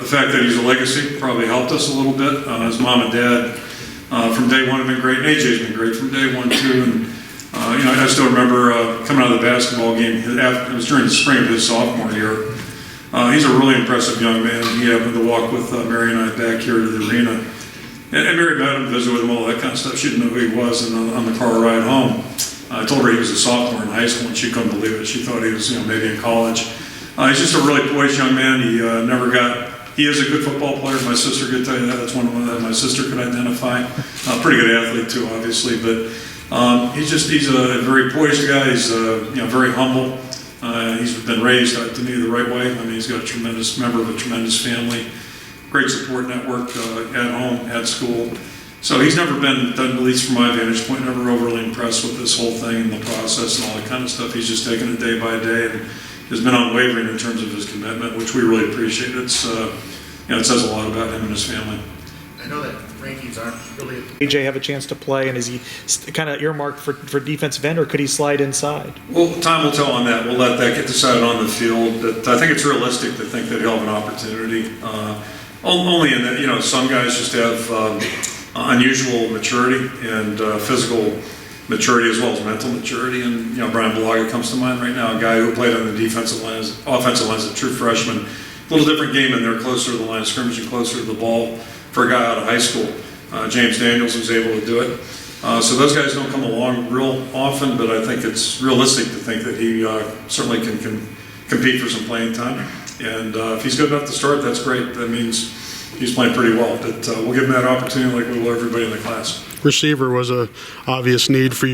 fact that he's a legacy probably helped us a little bit. His mom and dad from day one have been great, and AJ's been great from day one too. And I still remember coming out of the basketball game. It was during the spring of his sophomore year. He's a really impressive young man. He happened to walk with Mary and I back here to the arena. And Mary met him, visited with him, all that kind of stuff. She didn't know who he was, and on the car ride home, I told her he was a sophomore in high school, and she couldn't believe it. She thought he was, maybe in college. He's just a really poised young man. He is a good football player. My sister could tell you that. That's one of them that my sister could identify. Pretty good athlete too, obviously, but he's a very poised guy. He's very humble. He's been raised, to me, the right way. I mean, he's got a tremendous member of a tremendous family, great support network at home, at school. So he's never been, at least from my vantage point, never overly impressed with this whole thing and the process and all that kind of stuff. He's just taken it day by day and has been unwavering in terms of his commitment, which we really appreciate. It says a lot about him and his family. I know that rankings aren't really. AJ have a chance to play, and is he kind of earmarked for defensive end, or could he slide inside? Well, time will tell on that. We'll let that get decided on the field. But I think it's realistic to think that he'll have an opportunity. Only in that, some guys just have unusual maturity and physical maturity as well as mental maturity. And Brian Balaga comes to mind right now, a guy who played on the offensive line as a true freshman. A little different game in there, closer to the line of scrimmage and closer to the ball for a guy out of high school. James Daniels was able to do it. So those guys don't come along real often, but I think it's realistic to think that he certainly can compete for some playing time. And if he's good enough to start, that's great. That means he's playing pretty well. But we'll give him that opportunity like we will everybody in the class. Receiver was a obvious need for you.